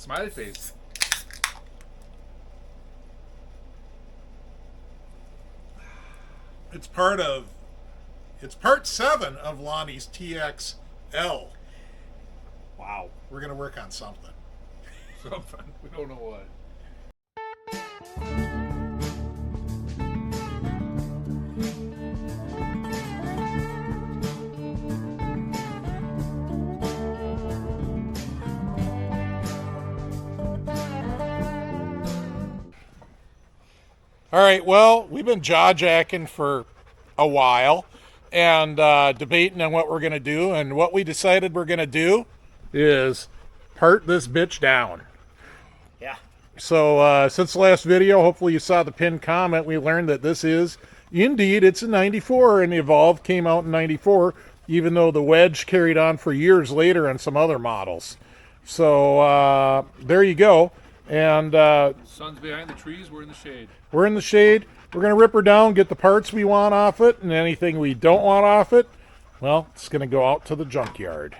Smiley face. It's part 7 of Lonnie's TXL. Wow. We're going to work on something. Something. We don't know what. All right, well, we've been jaw-jacking for a while and debating on what we're going to do, and what we decided we're going to do is part this bitch down. Yeah. So since the last video, hopefully you saw the pinned comment, we learned that this is, indeed, it's a 94, and the Evolve came out in 94, even though the Wedge carried on for years later on some other models. So there you go. And Sun's behind the trees, we're in the shade. we're in the shade. We're going to rip her down, get the parts we want off it, and anything we don't want off it, well, it's going to go out to the junkyard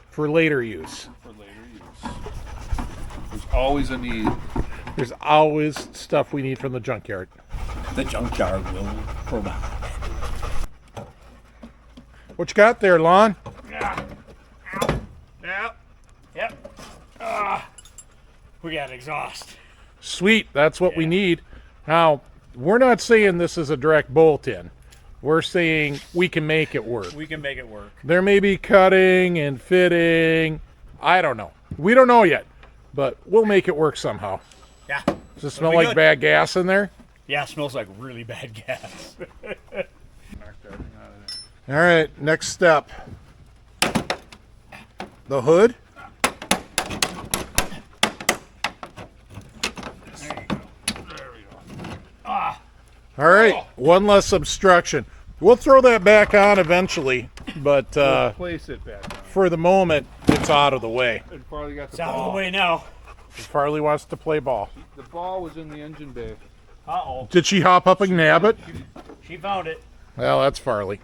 for later use. For later use. There's always a need. There's always stuff we need from the junkyard. The junkyard will provide. What you got there, Lon? Yeah. Yep. We got exhaust. Sweet, that's what we need. Now, we're not saying this is a direct bolt-in. We're saying we can make it work. We can make it work. There may be cutting and fitting. I don't know. We don't know yet, but we'll make it work somehow. Yeah. Does it smell like bad gas in there? Yeah, it smells like really bad gas. Knocked everything out of there. All right, next step. The hood. There we go. All right, one less obstruction. We'll throw that back on eventually, but We'll place it back on. for the moment, it's out of the way. And Farley got the It's out of ball. the way now. Farley wants to play ball. The ball was in the engine bay. Uh-oh. Did she hop up and nab it? She found it. Well, that's Farley.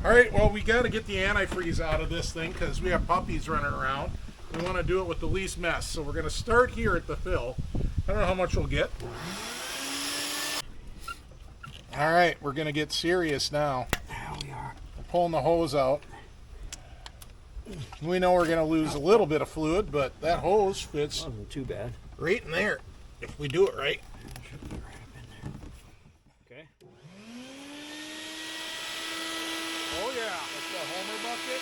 All right, well, we got to get the antifreeze out of this thing because we have puppies running around. We want to do it with the least mess. So we're going to start here at the fill. I don't know how much we'll get. All right, we're going to get serious now. There we are. We're pulling the hose out. We know we're going to lose a little bit of fluid, but that hose fits Wasn't too bad. right in there if we do it right. Should be right up in there. Okay. Oh, yeah. That's the Homer bucket.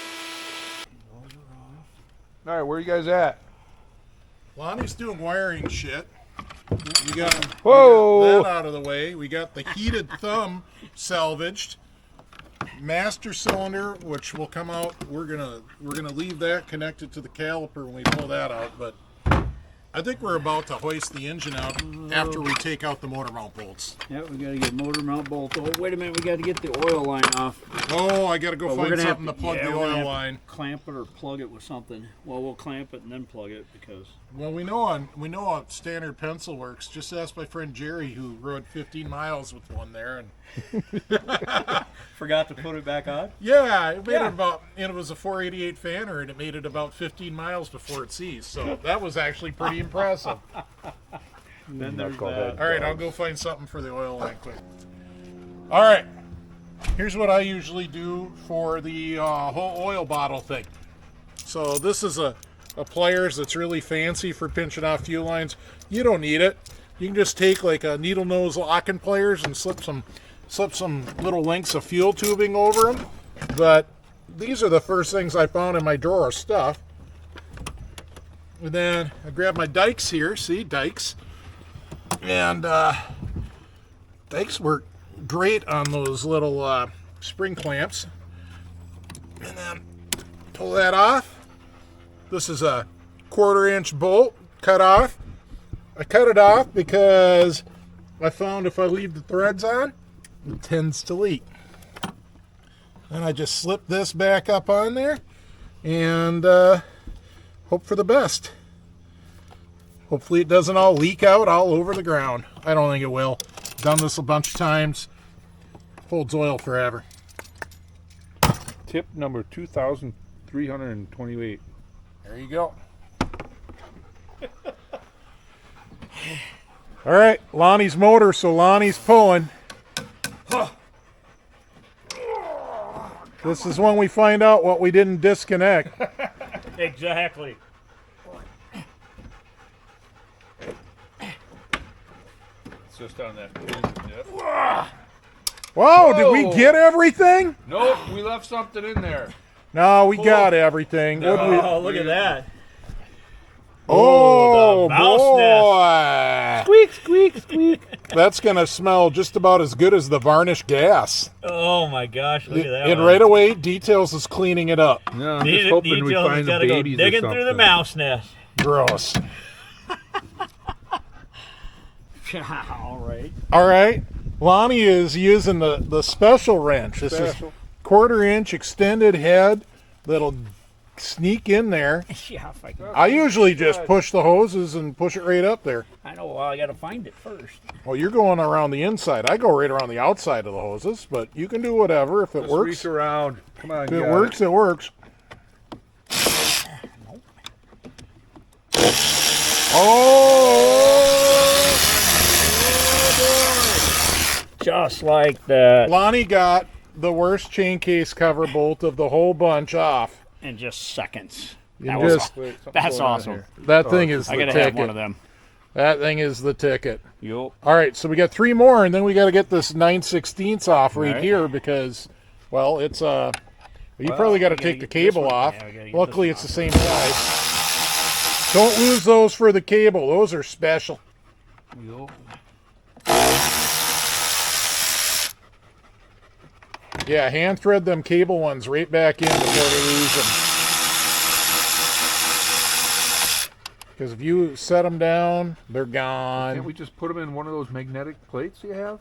All right, where are you guys at? Lonnie's doing wiring shit. We got Whoa! that out of the way. We got the heated thumb salvaged. Master cylinder, which will come out. We're gonna leave that connected to the caliper when we pull that out. But I think we're about to hoist the engine out after we take out the motor mount bolts. Yep, we gotta get motor mount bolt. Oh, wait a minute, we gotta get the oil line off. Oh, I gotta go But we're find gonna have something to plug yeah, the we're gonna oil have to line. Clamp it or plug it with something. Well, we'll clamp it and then plug it because. Well, we know on standard pencil works. Just ask my friend Jerry, who rode 15 miles with one there, and Forgot to put it back on? yeah, it made Yeah. it about. And it was a 488 fanner, and it made it about 15 miles before it seized. So that was actually pretty impressive. Then there's Knucklehead. that. All right, I'll go find something for the oil line quick. All right, here's what I usually do for the whole oil bottle thing. So this is a pliers that's really fancy for pinching off fuel lines. You don't need it. You can just take like a needle nose locking pliers and slip some little lengths of fuel tubing over them. But these are the first things I found in my drawer of stuff. And then I grab my dikes here. See, dikes. And dikes work great on those little spring clamps. And then pull that off. This is a 1/4-inch bolt cut off. I cut it off because I found if I leave the threads on, it tends to leak. And I just slip this back up on there and hope for the best. Hopefully it doesn't all leak out all over the ground. I don't think it will. Done this a bunch of times. Holds oil forever. Tip number 2,328. There you go. All right, Lonnie's motor, so Lonnie's pulling. This is when we find out what we didn't disconnect. Exactly. It's just on that. Yep. Whoa, did we Whoa. get everything? Nope, we left something in there. No, we got everything. No. What'd we- Oh, look at that. Oh, the mouse boy. Squeak, squeak, squeak. That's going to smell just about as good as the varnish gas. Oh my gosh, look at that. And one. right away, Details is cleaning it up. No, I'm Need- just hoping we details find the gotta go babies or digging something. through the mouse nest. Gross. All right. All right. Lonnie is using the special wrench. This Special. is 1/4-inch extended head that'll sneak in there. Yeah, if I can. I usually just push the hoses and push it right up there. I know. Well, I got to find it first. Well, you're going around the inside. I go right around the outside of the hoses, but you can do whatever if it Just works. reach around. Come on, If you it got works, it works. Oh! Just like that. Lonnie got the worst chain case cover bolt of the whole bunch off. In just seconds. You That was just- Wait, something's That's going on awesome. here. That thing is I the gotta have one ticket. of them. That thing is the ticket. Yup. All right, so we got 3 more, and then we got to get this 9/16 off right Right. here because, well, it's you probably got to we gotta take the get this cable one. off. Yeah, we gotta get Luckily, this it's one the same size. Don't lose those for the cable; those are special. Yup. Yeah, hand thread them cable ones right back in before we lose them. Because if you set them down, they're gone. Can't we just put them in one of those magnetic plates you have?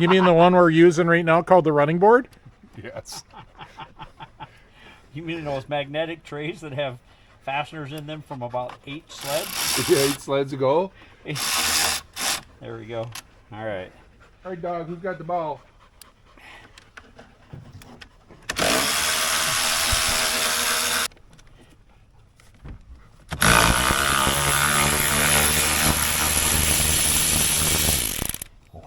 You mean the one we're using right now called the running board? Yes. You mean those magnetic trays that have fasteners in them from about 8 sleds? Yeah, 8 sleds ago. There we go. All right. All right, dog, who's got the ball?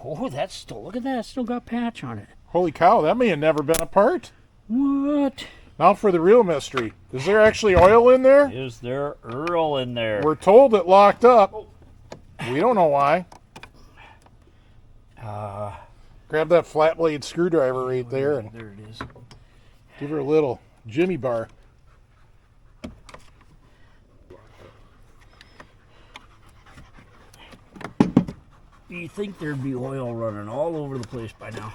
Oh, that's still, look at that. It's still got patch on it. Holy cow, that may have never been apart. What? Now for the real mystery. Is there actually oil in there? Is there Earl in there? We're told it locked up. We don't know why. Grab that flat blade screwdriver right there and There it is. give her a little Jimmy bar. You think there'd be oil running all over the place by now?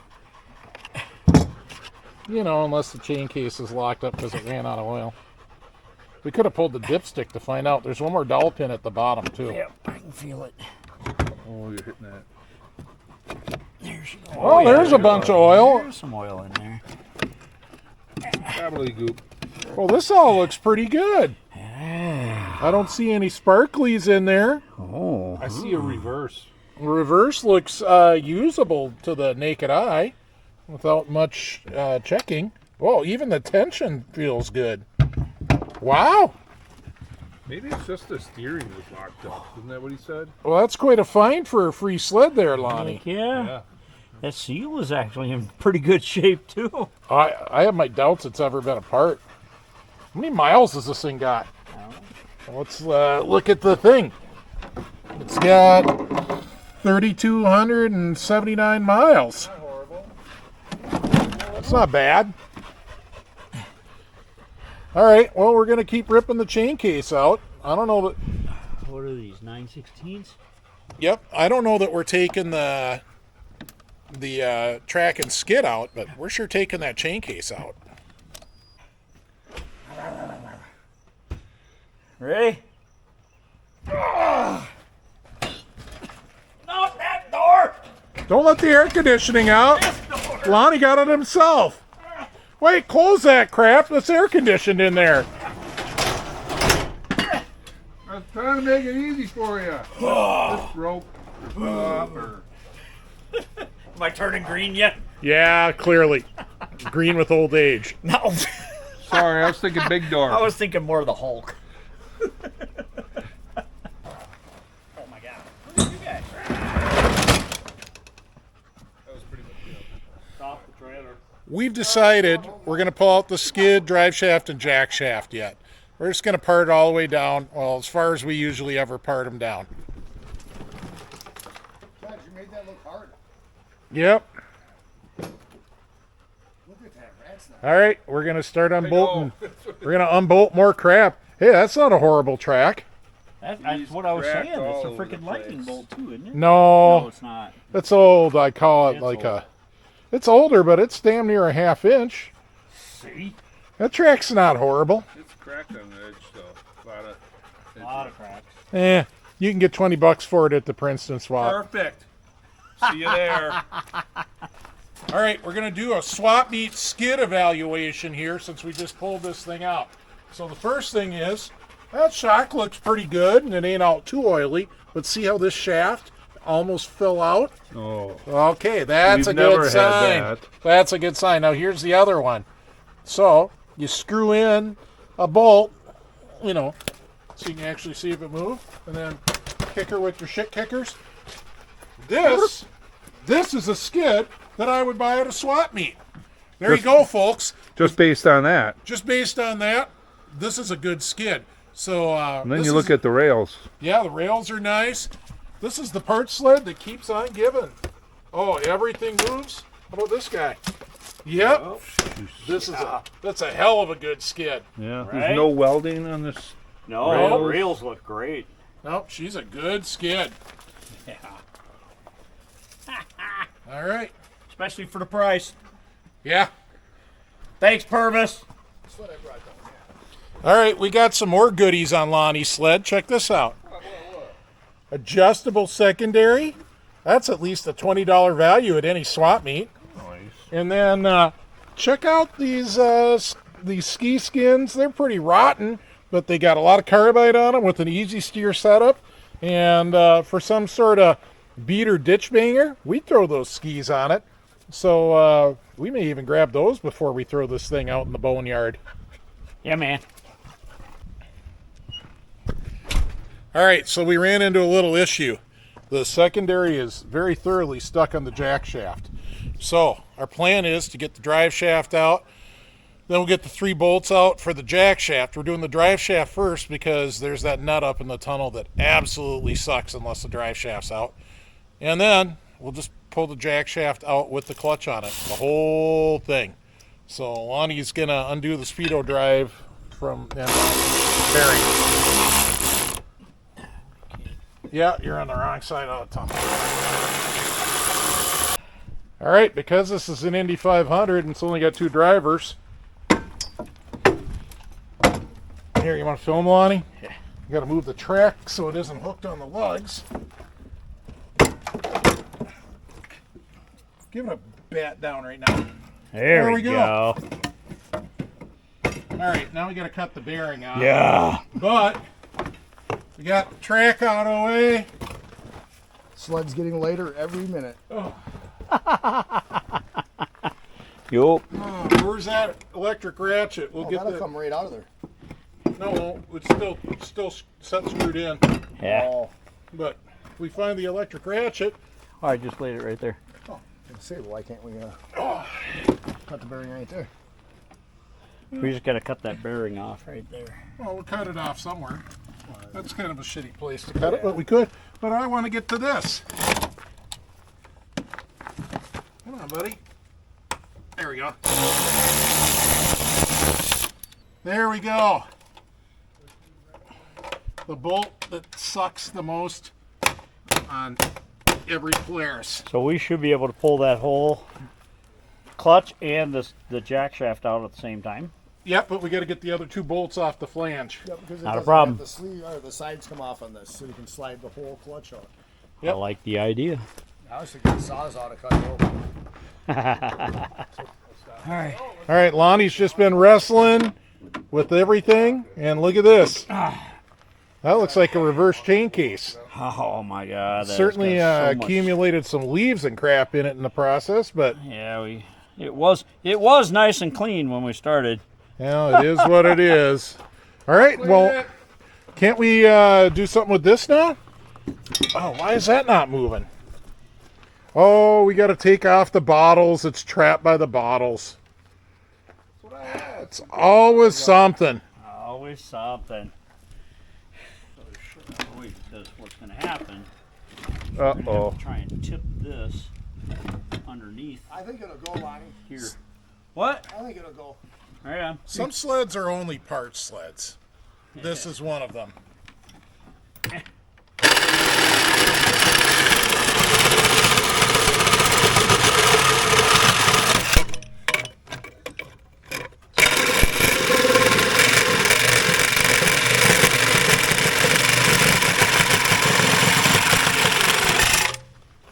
You know, unless the chain case is locked up because it ran out of oil. We could have pulled the dipstick to find out. There's one more dowel pin at the bottom, too. Yep, I can feel it. Oh, you're hitting that. There she goes. Oh, there's a bunch of oil. There's some oil in there. Probably goop. Well, this all looks pretty good. I don't see any sparklies in there. Oh. I see a reverse. Reverse looks usable to the naked eye without much checking. Whoa, even the tension feels good. Wow. Maybe it's just the steering was locked up. Isn't that what he said? Well, that's quite a find for a free sled there, Lonnie. Yeah. Yeah. That seal is actually in pretty good shape, too. I have my doubts it's ever been apart. How many miles has this thing got? Let's look at the thing. It's got 3,279 miles. Not horrible. That's not bad. All right, well, we're going to keep ripping the chain case out. I don't know that... What are these, 9/16s? Yep, I don't know that we're taking the track and skid out, but we're sure taking that chain case out. Ready? Not that door! Don't let the air conditioning out. Lonnie got it himself. Wait, close that crap. It's air conditioned in there. I was trying to make it easy for you. This rope or Am I turning green yet? Yeah, clearly. Green with old age. No. sorry, I was thinking big door. I was thinking more of the Hulk. we've decided we're going to pull out the skid, drive shaft, and jack shaft yet. We're just going to part it all the way down, well, as far as we usually ever part them down. God, you made that look hard. Yep. Look at that rat's nest. All right, we're going to start unbolting. We're going to unbolt more crap. Hey, that's not a horrible track. That's what I was cracked saying. all It's a over freaking the lightning place. bolt too, isn't it? No, No, it's not. it's old. I call it It's like old. it's older, but it's damn near a ½ inch. See? That track's not horrible. It's cracked on the edge, though. A lot of cracks. You can get $20 for it at the Princeton swap. Perfect. See you there. All right, we're going to do a swap meet skid evaluation here since we just pulled this thing out. So the first thing is, that shock looks pretty good and it ain't out too oily, but see how this shaft almost fell out? Oh. Okay, that's We've a good never had sign. that. That's a good sign. Now here's the other one. So you screw in a bolt, so you can actually see if it moves, and then kick her with your shit kickers. This is a skid that I would buy at a swap meet. There you go, folks. Just based on that. Just based on that, this is a good skid. So And then you look at the rails. yeah, the rails are nice. This is the part sled that keeps on giving. Oh, everything moves. How about this guy? Yep. That's a hell of a good skid. Yeah. Right? There's no welding on this. No, Rails. the rails look great. Nope, she's a good skid. Yeah. All right. Especially for the price. Yeah. Thanks, Purvis. That's what I brought down. All right, we got some more goodies on Lonnie's sled. Check this out. Adjustable secondary. That's at least a $20 value at any swap meet. Nice. And then check out these ski skins. They're pretty rotten, but they got a lot of carbide on them with an easy steer setup. And for some sort of beater ditch banger, we throw those skis on it. So we may even grab those before we throw this thing out in the boneyard. Yeah, man. All right, so we ran into a little issue. The secondary is very thoroughly stuck on the jack shaft. So our plan is to get the drive shaft out, then we'll get the 3 bolts out for the jack shaft. We're doing the drive shaft first because there's that nut up in the tunnel that absolutely sucks unless the drive shaft's out. And then we'll just pull the jack shaft out with the clutch on it, the whole thing. So Lonnie's gonna undo the speedo drive from and bearing. Yeah, you're on the wrong side of the tunnel. All right, because this is an Indy 500 and it's only got 2 drivers. Here, you want to film, Lonnie? Yeah. You got to move the track so it isn't hooked on the lugs. Give it a bat down right now. There we we go. go. All right, now we got to cut the bearing out. Yeah. But we got the track out of the way. Sled's getting lighter every minute. Yup. Oh, where's that electric ratchet? We'll get That'll that. come right out of there. No, it's still set screwed in. Yeah. Oh, But if we find the electric ratchet, I just laid it right there. I say, why can't we cut the bearing right there? We just gotta cut that bearing off right there. well, we'll cut it off somewhere. That's kind of a shitty place to cut it, but we could. But I want to get to this. Come on, buddy. There we go. There we go. The bolt that sucks the most on every Polaris. So we should be able to pull that whole clutch and the jack shaft out at the same time. Yep, but we got to get the other 2 bolts off the flange. Yeah, because it Not a doesn't problem. have the sleeve or the sides come off on this, so you can slide the whole clutch out. Yep. I like the idea. I was thinking Sawzall to cut it open. Alright. All right, Lonnie's just been wrestling with everything, and look at this. That looks like a reverse chain case. Oh my god. that's Certainly got so much- accumulated some leaves and crap in it in the process, but Yeah, it was nice and clean when we started. it is what it is. All right, well, can't we do something with this now? Oh, why is that not moving? Oh, we got to take off the bottles. It's trapped by the bottles. It's always something. Always something. So always does what's going to happen. We're gonna have to try and tip this underneath I think it'll go, Lonnie. here. What? I think it'll go. Right on. Some sleds are only part sleds. This is one of them.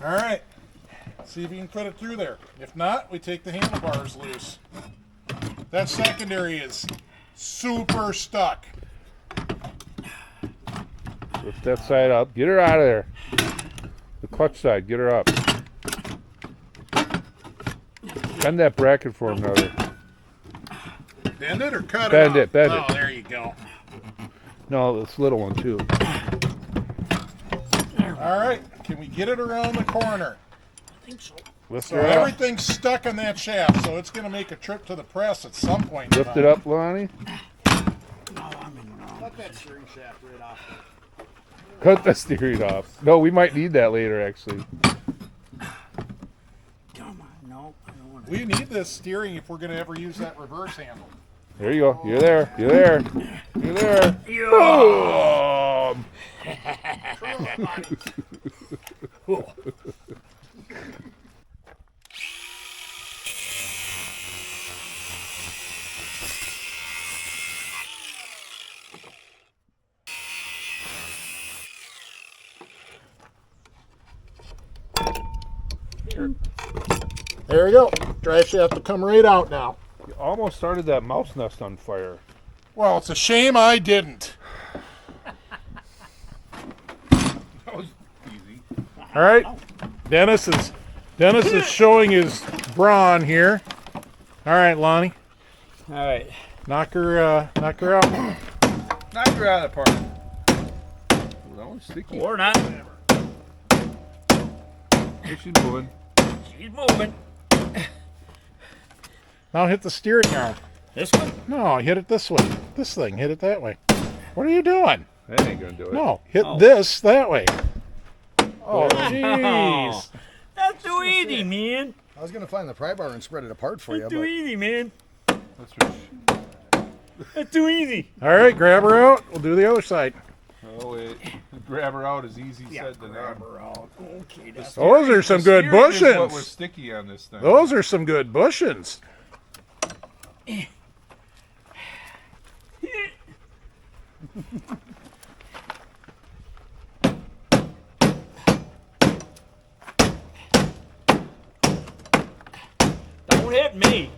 All right. See if you can put it through there. If not, we take the handlebars loose. That secondary is super stuck. Lift that side up. Get her out of there. The clutch side. Get her up. Bend that bracket for another. Bend it or cut Bend it it, off? bend Oh, it. there you go. No, this little one too. All right. Can we get it around the corner? I think so. Lift So her up. everything's stuck on that shaft, so it's going to make a trip to the press at some point. Lift it up, Lonnie. No, I'm in wrong. Cut that steering shaft right off. Cut the steering off. No, we might need that later, actually. Come on. No, I don't want to. We need this steering if we're going to ever use that reverse handle. There you go. You're there. You're there. You're there. Boom! There we go. Drive shaft will come right out now. You almost started that mouse nest on fire. Well, it's a shame I didn't. That was easy. All right. Dennis is showing his brawn here. All right, Lonnie. All right. Knock her out. Knock her out of the park. Oh, that one's sticky. Or not. Hey, she's moving. She's moving. Now hit the steering arm. This one? No, hit it this way. This thing, hit it that way. What are you doing? That ain't gonna do it. No, hit Oh. this that way. Oh, Jeez. That's too easy, man. I was gonna find the pry bar and spread it apart for you, That's too but easy, man. that's right. That's too easy. All right, grab her out. We'll do the other side. Oh, wait. Grab her out is easy said than done. Okay, that's Those are some good Steering is what was bushings. sticky on this thing. Those are some good bushings. Don't hit me.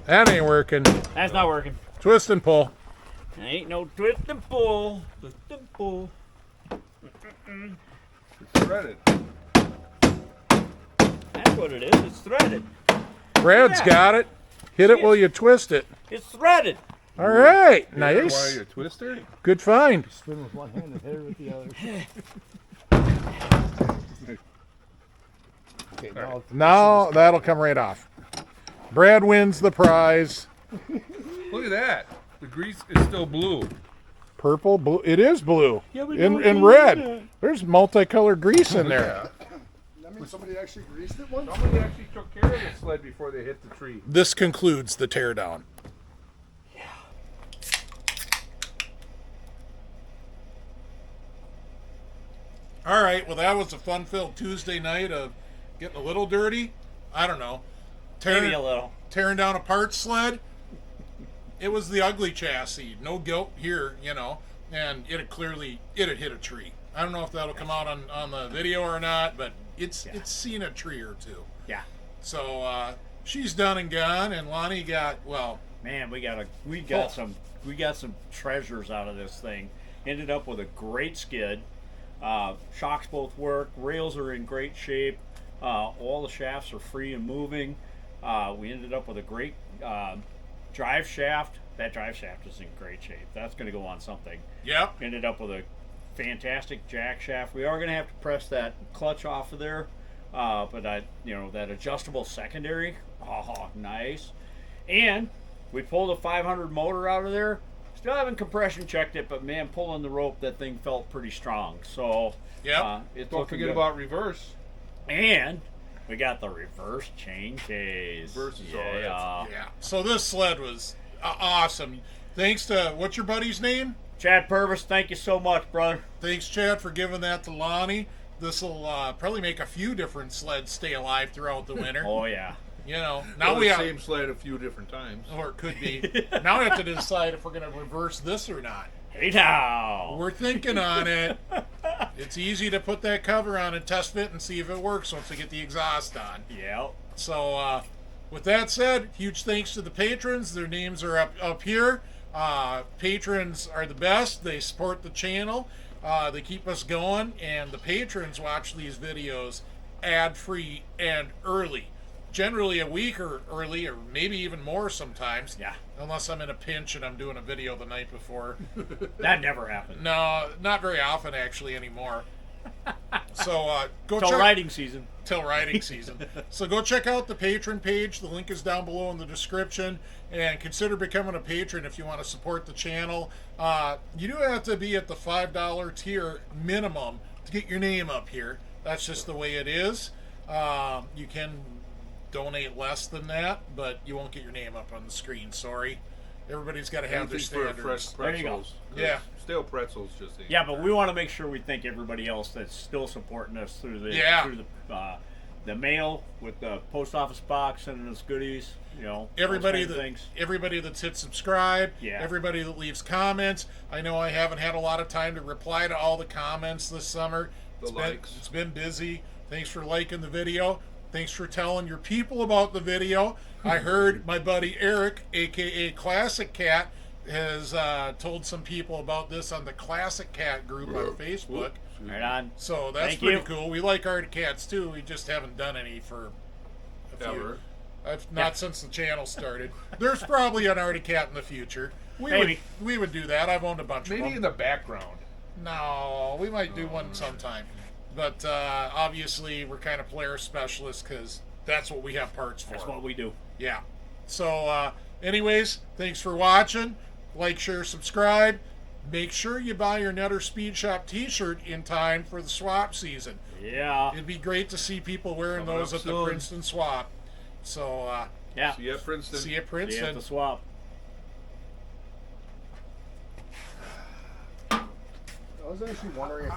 That ain't working. That's not working. Twist and pull. Ain't no twist and pull. Twist and pull. It's threaded. That's what it is. It's threaded. Brad's Yeah. got it. Hit it while you twist it. It's threaded. All right, Why nice. you a twister? Good find. spin with one hand and hit her with the other. Okay, now Now that'll come right off. Brad wins the prize. Look at that. The grease is still blue. Purple, blue. It is blue. Yeah, but and don't and do red. that. There's multicolored grease in there. that means somebody actually greased it once. Somebody actually took care of the sled before they hit the tree. This concludes the teardown. All right, well, that was a fun-filled Tuesday night of getting a little dirty. I don't know. Maybe a little. Tearing down a parts sled. It was the ugly chassis. No guilt here, you know. And it had hit a tree. I don't know if that'll come out on the video or not, but it's seen a tree or two. Yeah. So she's done and gone, and Lonnie got, well, Man, we got some treasures out of this thing. Ended up with a great skid. Shocks both work. Rails are in great shape. All the shafts are free and moving. We ended up with a great drive shaft. That drive shaft is in great shape. That's going to go on something. yep. Ended up with a fantastic jack shaft. We are going to have to press that clutch off of there, but that adjustable secondary, oh, nice. And we pulled a 500 motor out of there. Still haven't compression checked it, but man, pulling the rope, that thing felt pretty strong. So Yep. it's Don't looking forget good. about reverse. And we got the reverse chain case. Reverse is all yeah. Yeah. So this sled was awesome. Thanks to, what's your buddy's name? Chad Purvis, thank you so much, brother. Thanks, Chad, for giving that to Lonnie. This will probably make a few different sleds stay alive throughout the winter. Oh yeah. You know, now Or we the have, same sled a few different times. or it could be. Now we have to decide if we're going to reverse this or not. Hey now. We're thinking on it. It's easy to put that cover on and test fit and see if it works once we get the exhaust on. Yeah. So, with that said, huge thanks to the patrons. Their names are up here. Patrons are the best. They support the channel. They keep us going, and the patrons watch these videos ad-free and early. Generally a week or early, or maybe even more sometimes. Yeah. Unless I'm in a pinch and I'm doing a video the night before. That never happened. No, not very often actually anymore. So go Till check riding season. till riding season. So go check out the patron page. The link is down below in the description, and consider becoming a patron if you want to support the channel. You do have to be at the $5 tier minimum to get your name up here. That's just the way it is. You can donate less than that, but you won't get your name up on the screen. Sorry. Everybody's got to have their Anything for fresh standards. There you go. pretzels. 'cause Yeah. Stale pretzels just ain't. Yeah, but we want to make sure we thank everybody else that's still supporting us through the Yeah. through the mail with the post office box sending us goodies. You know, those Everybody kinds of that things. everybody that's hit subscribe, Yeah. everybody that leaves comments. I know I haven't had a lot of time to reply to all the comments this summer. Likes. It's been busy. Thanks for liking the video. Thanks for telling your people about the video. I heard my buddy Eric, aka Classic Cat, has told some people about this on the Classic Cat group on Facebook. Right on. So that's Thank pretty you. cool. We like Arctic Cats too. We just haven't done any for a few. Ever. Not since the channel started. There's probably an Arctic Cat in the future. Maybe. We would do that. I've owned a bunch Maybe of in them. the background. No, we might do one sometime. But obviously, we're kind of player specialists because that's what we have parts for. That's what we do. Yeah. So, anyways, thanks for watching. Like, share, subscribe. Make sure you buy your Nutter Speed Shop t-shirt in time for the swap season. Yeah. It'd be great to see people wearing Coming those up at the soon. Princeton swap. So, Yeah. See ya, Princeton. see you at See you at Princeton. the swap. I was actually wondering if